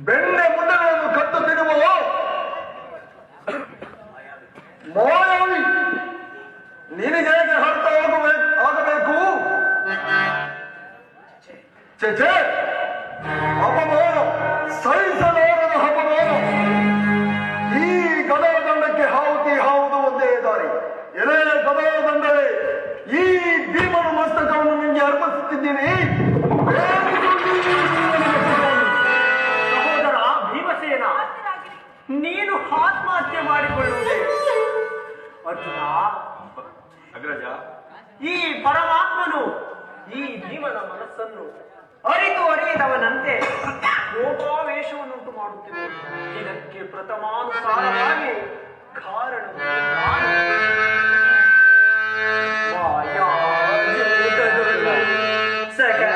ಬೆಣ್ಣೆ ಮುಂಡೆಗಳನ್ನು ಕದ್ದು ತಿನ್ನುವ ಮಾಯಾವಿ ನಿನಗೆ ಹೇಗೆ ಅರ್ಥ ಆಗಬೇಕು? ಚೇಚೆ ಅಪಮಾನ, ಸಹಿಸಲಾರದ ಅಪಮಾನ. ಈ ಗದಾದಂಡಕ್ಕೆ ಹಾವುದು ಒಂದೇ ದಾರಿ. ಎಲೆ ಗದಾದಂಡವೇ, ಈ ಭೀಮನ ಮಸ್ತಕವನ್ನು ನಿಮಗೆ ಅರ್ಪಿಸುತ್ತಿದ್ದೀನಿ. ಸಹೋದರ ಭೀಮಸೇನ, ನೀನು ಆತ್ಮಹತ್ಯೆ ಮಾಡಿಕೊಳ್ಳುವುದೇ? ಅರ್ಜುನ, ಅಗ್ರಜ, ಈ ಪರಮಾತ್ಮನು ಈ ಭೀಮನ ಮನಸ್ಸನ್ನು ಅರಿಯದವನಂತೆ ಕೋಪಾವೇಶವನ್ನುಂಟು ಮಾಡುತ್ತಿದೆ. ಇದಕ್ಕೆ ಪ್ರಥಮಾನುಸಾರವಾಗಿ ಕಾರಣ ಸಕಲ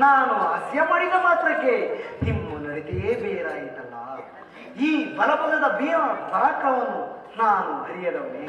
ನಾನು ಹಾಸ್ಯ ಮಾಡಿದ ಮಾತ್ರಕ್ಕೆ ನಿಮ್ಮ ನಡತೆಯೇ ಬೇರಾಯಿತಲ್ಲ. ಈ ಬಲಬಲದ ಭೀಮ ಪರಾಕ್ರಮವನ್ನು ನಾನು ಅರಿಯದವನೇ.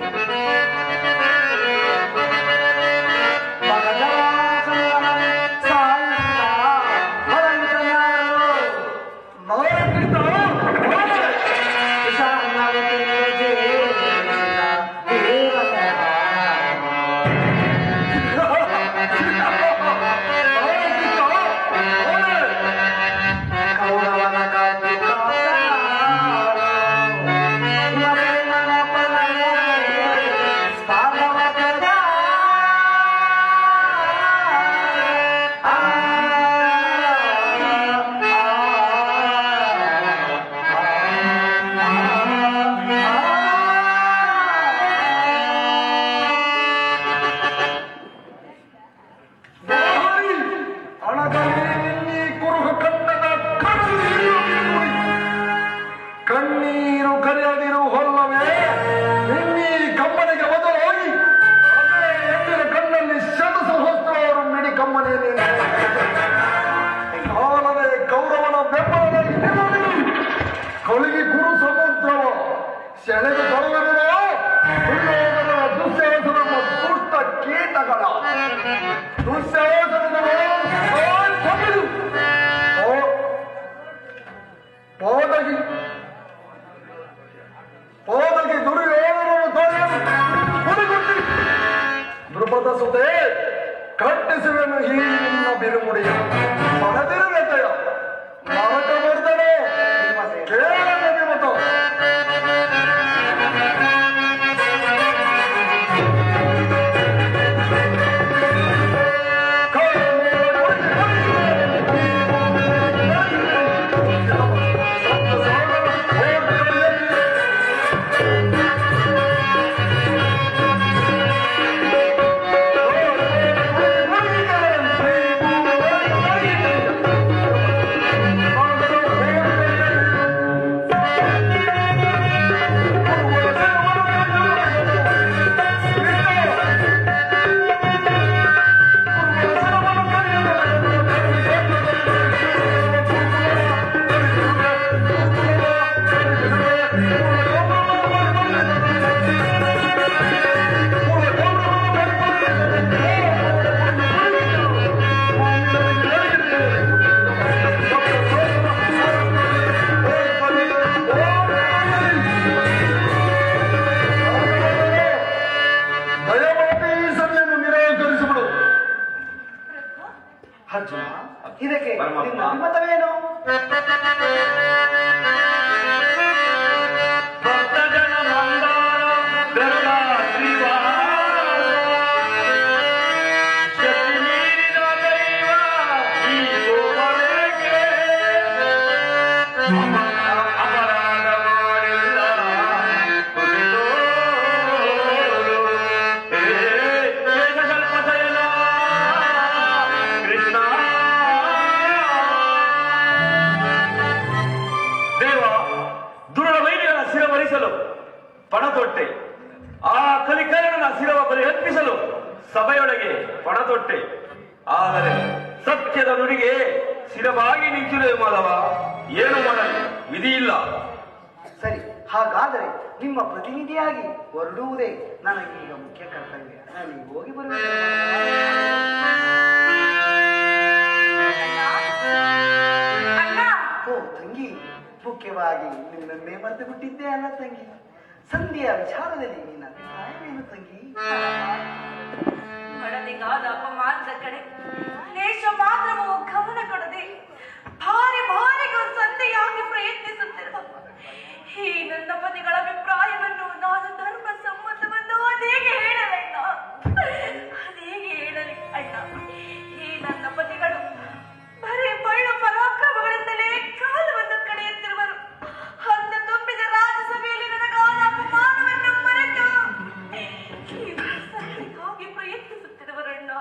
ಕಣ್ಣೀರು ಕರೆಯದಿರು ಹೊಲ್ಲವೇ, ನಿನ್ನೀ ಕಮ್ಮನಿಗೆ ಬದಲಾಗಿ ಅದೇ ಹೆಣ್ಣಿನ ಕಣ್ಣಲ್ಲಿ ಶತಸಹಸ್ರಾರು ಮಿಡಿ ಕಮ್ಮನೆಯಲ್ಲಿ ಕಾಲವೇ ಕೌರವನ ಬೆಂಬಲದಲ್ಲಿ ಕಳಿಗೆ ಗುರು ಸಮುದ್ರವ ಸೆಳೆದು ಬರುವುದಿಲ್ಲ. ದುಶ್ಯಾಸನ ದುಷ್ಟ ಕೀಟಗಳ ದುಶ್ಯಾಸನದ ಹೋದಗಿ ದುರ್ಯೋಧನನು ತೊರೆಯಲು ಹುಡುಗುತ್ತಿ ದೃಪದ ಸುತೆ ಕಟ್ಟಿಸುವೆನು ಈ ನಿನ್ನ ಬಿರುಮುಡಿಯ ಪಡೆದಿರುವೆತೆಯ ನರಕ ಬರ್ದನೆ ಕೇಳನೆ ಮತ ಕೈ ಅಪರಾಧ ಮಾಡಿಲ್ಲ ಶೇಷಶಲ್ಪಶಯನ ಕೃಷ್ಣ ದೇವ ದುರುಳ ವೈರಿಗಳ ಶಿರವರಿಸಲು ಪಣ ತೊಟ್ಟೆ. ಆ ಕಲಿಕರ್ಣನ ಶಿರವ ಬಲಿ ಅರ್ಪಿಸಲು ಸಭೆಯೊಳಗೆ ಪಣ ತೊಟ್ಟೆ. ಆದರೆ ಸತ್ಯದ ನುಡಿಗೆ ಶಿರವಾಗಿ ನಿಂತಿರುವೆ ಮಾಧವ. ಏನು ಮಾಡಲಿ, ವಿಧಿ ಇಲ್ಲ. ಸರಿ, ಹಾಗಾದರೆ ನಿಮ್ಮ ಪ್ರತಿನಿಧಿಯಾಗಿ ಹೊರಡುವುದೇ ನನಗೀಗ ಮುಖ್ಯ ಕರ್ತವ್ಯ. ನಾನು ಹೋಗಿ ಬರುತ್ತೇನೆ. ಓ ತಂಗಿ, ಮುಖ್ಯವಾಗಿ ನಿನ್ನನ್ನೇ ಮರೆತು ಬಿಟ್ಟಿದ್ದೆ ಅಲ್ಲ ತಂಗಿ. ಸಂಧಿಯ ವಿಚಾರದಲ್ಲಿ ನಿನ್ನ ಅಭಿಪ್ರಾಯವೇನು ತಂಗಿ? ಮಾಡಲಿಗಾದ ಅಪಮಾನದ ಕಡೆ ಲೇಷ ಮಾತ್ರವೂ ಗಮನ ಕೊಡದೆ ಭಾರಿ ಭಾರಿಗೂ ಸಂಧಿಯಾಗಿ ಪ್ರಯತ್ನಿಸುತ್ತಿರುವ ಈ ನನ್ನ ಪತಿಗಳ ಅಭಿಪ್ರಾಯವನ್ನು ನಾನು ಧರ್ಮ ಸಮ್ಮತವನ್ನು ಅದೇಗೆ ಹೇಳಲಣ್ಣ, ಅದೇಗೆ ಹೇಳಲಿ ಅಣ್ಣ. ಈ ನನ್ನ ಪತಿಗಳು ಬರೀ ಬಳ್ಳು ಪರಾಕ್ರಮಗಳಿಂದಲೇ ಕಾಲವನ್ನು ಕಳೆಯುತ್ತಿರುವರು. ಅಂದ ತುಂಬಿದ ರಾಜ್ಯಸಭೆಯಲ್ಲಿ ನನಗಾದ ಅಪಮಾನವನ್ನು ಮರೆತು ಸಂಧಿಗಾಗಿ ಪ್ರಯತ್ನಿಸುತ್ತಿರುವರಣ್ಣ,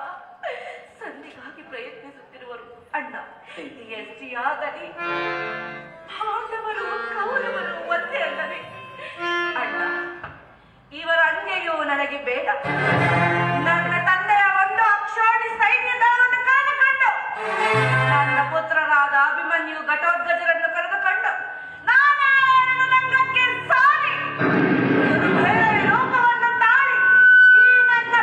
ಸಂಧಿಗಾಗಿ ಪ್ರಯತ್ನಿಸುತ್ತಿರುವರು ಅಣ್ಣ. ಎಷ್ಟಿಯಾಗಲಿ ಪಾಂಡವರು ಕೌರವರು ಒಂದೇ ಅಲ್ಲವೇ ಅಣ್ಣ? ಇವರ ಅನ್ಯಯೂ ನನಗೆ ಬೇಡ. ನನ್ನ ತಂದೆಯ ಒಂದು ಅಕ್ಷಾಣಿ ಸೈನ್ಯದಳವನ್ನು ಕಳೆದುಕೊಂಡು ನನ್ನ ಪುತ್ರರಾದ ಅಭಿಮನ್ಯು ಘಟೋದ್ಗಜರನ್ನು ಕರೆದುಕೊಂಡು ನಾನೇ ರಂಗಕ್ಕೆ ಸಾರಿ ಲೋಕವನ್ನು ತಾಳಿ ಈ ನನ್ನ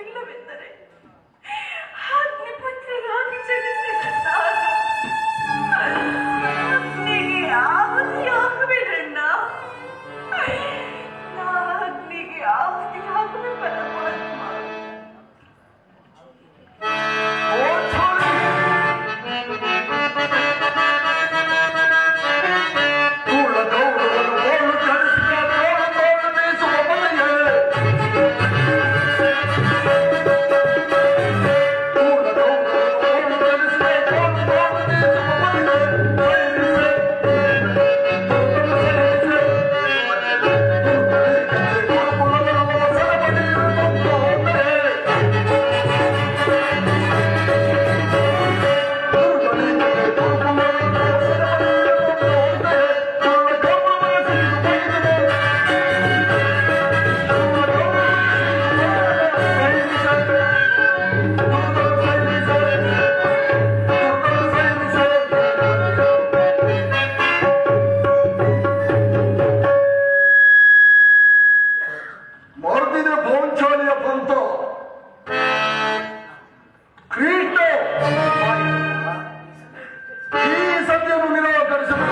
ಇಲ್ಲವೆಂದರೆ ಅಗ್ನಿಪುತ್ರರಾಗಿ ಜನಿಸಿದ ಅಗ್ನಿಗೆ ಆಹುತಿಯಾಗಬೇಡಣ್ಣ. ಅಗ್ನಿಗೆ ಆಹುತಿಯಾಗಬೇ ಪರಮಾತ್ಮ. ಮರ್ದಿನ ಪೌಂಚಾಲಿಯ ಪಂಥ ಕ್ರೀಟ ಈ ಸತ್ಯವನ್ನು ನಿರಾಕರಿಸಲು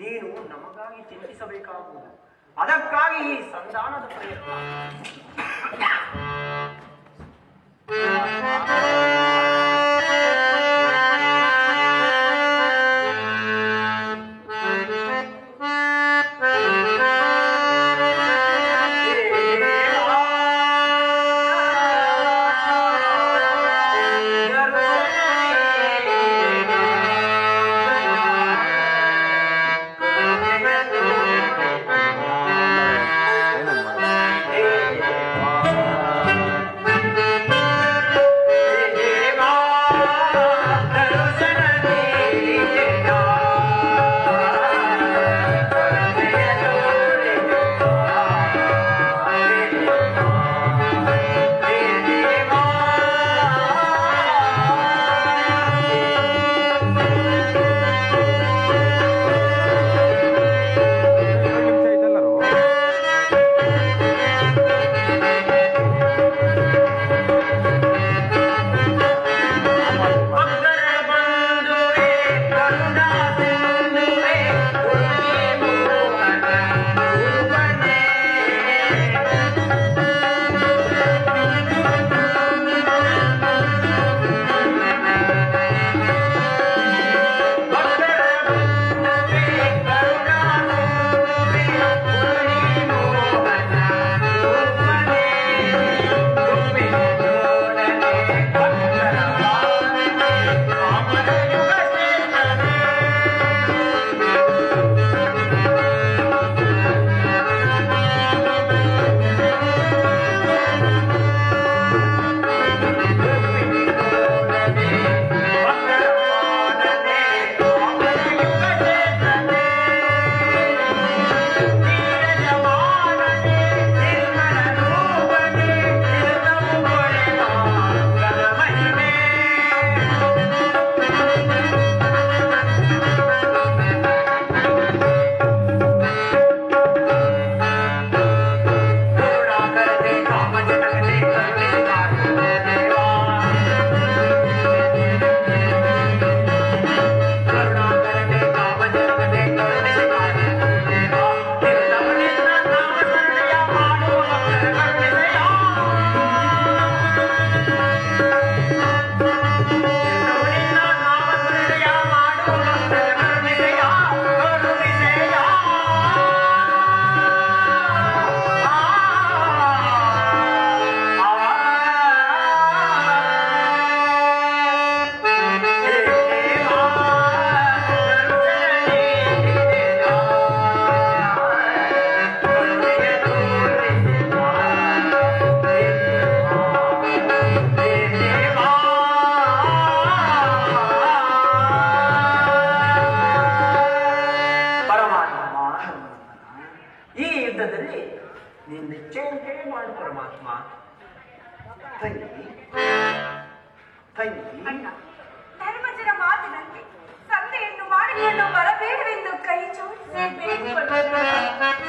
ನೀನು ನಮಗಾಗಿ ಚಿಂತಿಸಬೇಕಾಗುವುದು. ಅದಕ್ಕಾಗಿ ಈ ಸಂಧಾನದ ಪ್ರಯತ್ನ. ನಿಶ್ಚಯ ಮಾಡು ಪರಮಾತ್ಮ. ತಂಗಿ ತಂಗಿ ಅಣ್ಣ, ಧರ್ಮಜರ ಮಾತಿನಂತೆ ಸಂಧೆಯನ್ನು ಮಾಡಿಕೊಂಡು ಬರಬೇಡವೆಂದು ಕೈ ಜೋಡಿಸಿ ಬೇಡಿಕೊಳ್ಳುತ್ತೇನೆ.